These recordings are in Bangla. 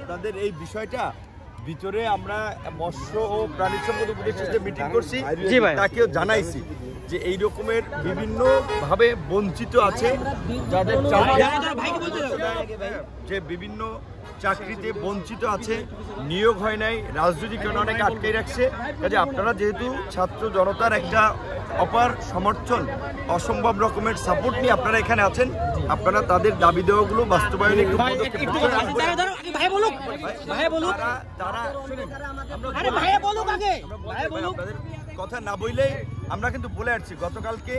আপনাদের এই বিষয়টা ভিতরে আমরা মৎস্য ও প্রাণী সম্পদ উপদেষ্টার যে মিটিং করছি তাকেও জানাইছি যে এই রকমের বিভিন্ন ভাবে বঞ্চিত আছে যাদের যে বিভিন্ন চাকরিতে বঞ্চিত আছে, নিয়োগ হয় নাই, রাজনৈতিক কারণে অনেকে আটকে রাখছে। কাজে আপনারা যেহেতু ছাত্র জনতার একটা অপার সমর্থন, অসম্ভব রকমের সাপোর্ট নিয়ে আপনারা এখানে আছেন, আপনারা তাদের দাবি দেওয়াগুলো বাস্তবায়নে একটু কথা না বললেই আমরা কিন্তু বলে আসছি। গতকালকে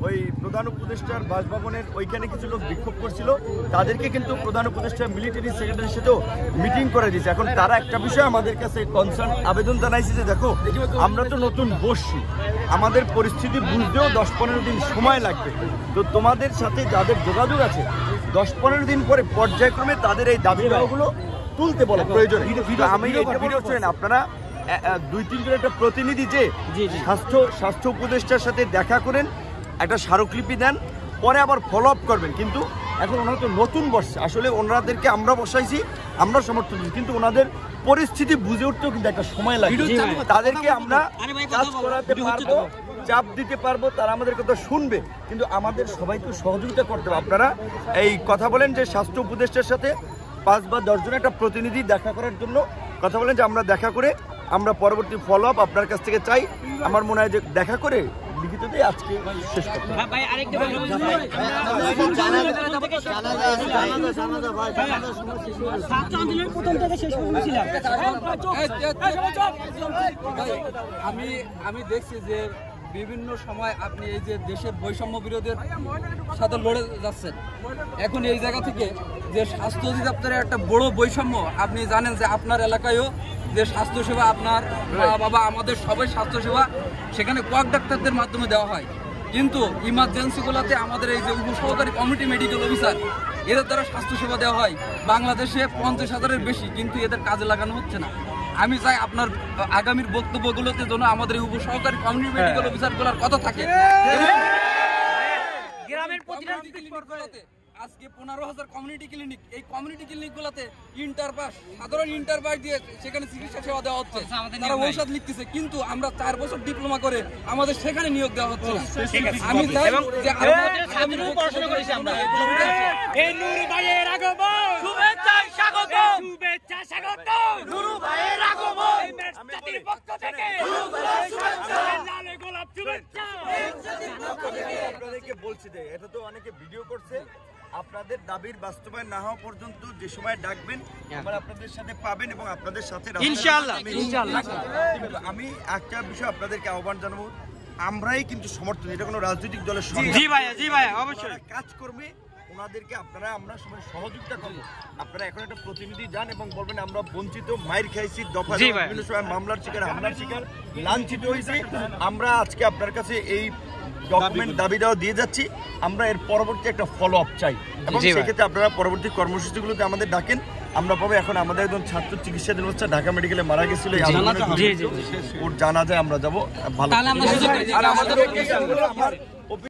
ওই প্রধান উপদেষ্টার বাসভবনের ওইখানে কিছু লোক বিক্ষোভ করছিল, তাদেরকে কিন্তু প্রধান উপদেষ্টা মিলিটারি সেক্রেটারির সাথেও মিটিং করে দিয়েছে। এখন তারা একটা বিষয় আমাদের কাছে কনসার্ন আবেদন জানাইছে যে দেখো আমরা তো নতুন বসছি, আমাদের পরিস্থিতি বুঝতেও 10-15 দিন সময় লাগবে, তো তোমাদের সাথে যাদের যোগাযোগ আছে 10-15 দিন পরে পর্যায়ক্রমে তাদের এই দাবি দাওয়াগুলো তুলতে বলা প্রয়োজন। আমি আপনারা 2-3 জন একটা প্রতিনিধি যে স্বাস্থ্য উপদেষ্টার সাথে দেখা করেন, একটা স্মারকলিপি দেন, পরে আবার ফলো আপ করবেন। কিন্তু এখন ওনারা তো নতুন বসছে, আসলে ওনাদেরকে আমরা বসাইছি, আমরা সমর্থন দিচ্ছি, কিন্তু ওনাদের পরিস্থিতি বুঝে উঠতেও কিন্তু একটা সময় লাগে। তাদেরকে আমরা কাজ করাতে পারবো, চাপ দিতে পারবো, তারা আমাদের কথা শুনবে, কিন্তু আমাদের সবাইকে সহযোগিতা করতে হবে। আপনারা এই কথা বলেন যে স্বাস্থ্য উপদেষ্টার সাথে 5 বা 10 জন একটা প্রতিনিধি দেখা করার জন্য কথা বলেন যে আমরা দেখা করে আমরা পরবর্তী ফলো আপ আপনার কাছ থেকে চাই। আমার মনে হয় যে দেখা করে লিখিততে আজকে শেষ করতে আমি দেখছি যে বিভিন্ন সময় আপনি এই যে দেশের বৈষম্য বিরোধের সাথে লড়ে যাচ্ছেন, এখন এই জায়গা থেকে যে স্বাস্থ্য অধিদপ্তরের একটা বড় বৈষম্য, আপনি জানেন যে আপনার এলাকায়ও যে স্বাস্থ্যসেবা আপনার বাবা আমাদের সবাই স্বাস্থ্যসেবা সেখানে কোয়াক ডাক্তারদের মাধ্যমে দেওয়া হয়, কিন্তু ইমার্জেন্সিগুলোতে আমাদের এই যে উপসহকারী কমিউনিটি মেডিকেল অফিসার এদের দ্বারা স্বাস্থ্যসেবা দেওয়া হয় বাংলাদেশে 50,000-এর বেশি, কিন্তু এদের কাজে লাগানো হচ্ছে না। আমি চাই আপনার আগামীর বক্তব্যগুলোতে যেন আমাদের এই উপসহকারী কমিউনিটি মেডিকেল অফিসারগুলোর কথা থাকে। গ্রামের প্রতিটা আজকে 15,000 কমিউনিটি ক্লিনিক, এই কমিউনিটি ক্লিনিকগুলোতে ইন্টারপাস, সাধারণ ইন্টারপাস দিয়ে সেখানে চিকিৎসা সেবা দেওয়া হচ্ছে, তারা ঔষধ লিখতেছে, কিন্তু আমরা 4 বছর ডিপ্লোমা করে আমাদের সেখানে নিয়োগ দেওয়া হচ্ছে না। আমি চাই যে পড়াশোনা করেছি আমরা এই নূর ভাইয়ের আগমন, শুভেচ্ছা স্বাগত, শুভেচ্ছা স্বাগত, নূর ভাইয়ের আগমন জাতির পক্ষ থেকে লাল গোলাপ শুভেচ্ছা। আপনাদেরকে বলছি যে এটা তো অনেকে ভিডিও করছে, আপনাদের দাবির বাস্তবায়ন না হওয়া পর্যন্ত যে সময় ডাকবেন আমরা আপনাদের সাথে পাবেন এবং আপনাদের সাথে ইনশাআল্লাহ। আমি একটা বিষয় আপনাদেরকে আহ্বান জানাবো, আমরাই কিন্তু সমর্থন, এটা কোনো রাজনৈতিক দলের অবশ্যই কাজ করবে, ওনাদেরকে আপনারা আমরা সবাই সহযোগিতা করবো। আপনারা এখন একটা প্রতিনিধি যান এবং বলবেন আমরা বঞ্চিত, মাইর খাইছি, দফা বিভিন্ন সময় মামলার শিকার, হামলার শিকার, লাঞ্ছিত হয়েছি, আমরা আজকে আপনার কাছে এই ডকুমেন্ট দাবি দেওয়া দিয়ে যাচ্ছি, আমরা এর পরবর্তী একটা ফলো আপ চাই এবং সেক্ষেত্রে আপনারা পরবর্তী কর্মসূচিগুলোতে আমাদের ডাকেন। আমরা পাবো এখন আমাদের একজন ছাত্র চিকিৎসাধীন অবস্থা ঢাকা মেডিকেলে মারা গেছিল, ওর জানা যায় আমরা যাবো ভালো।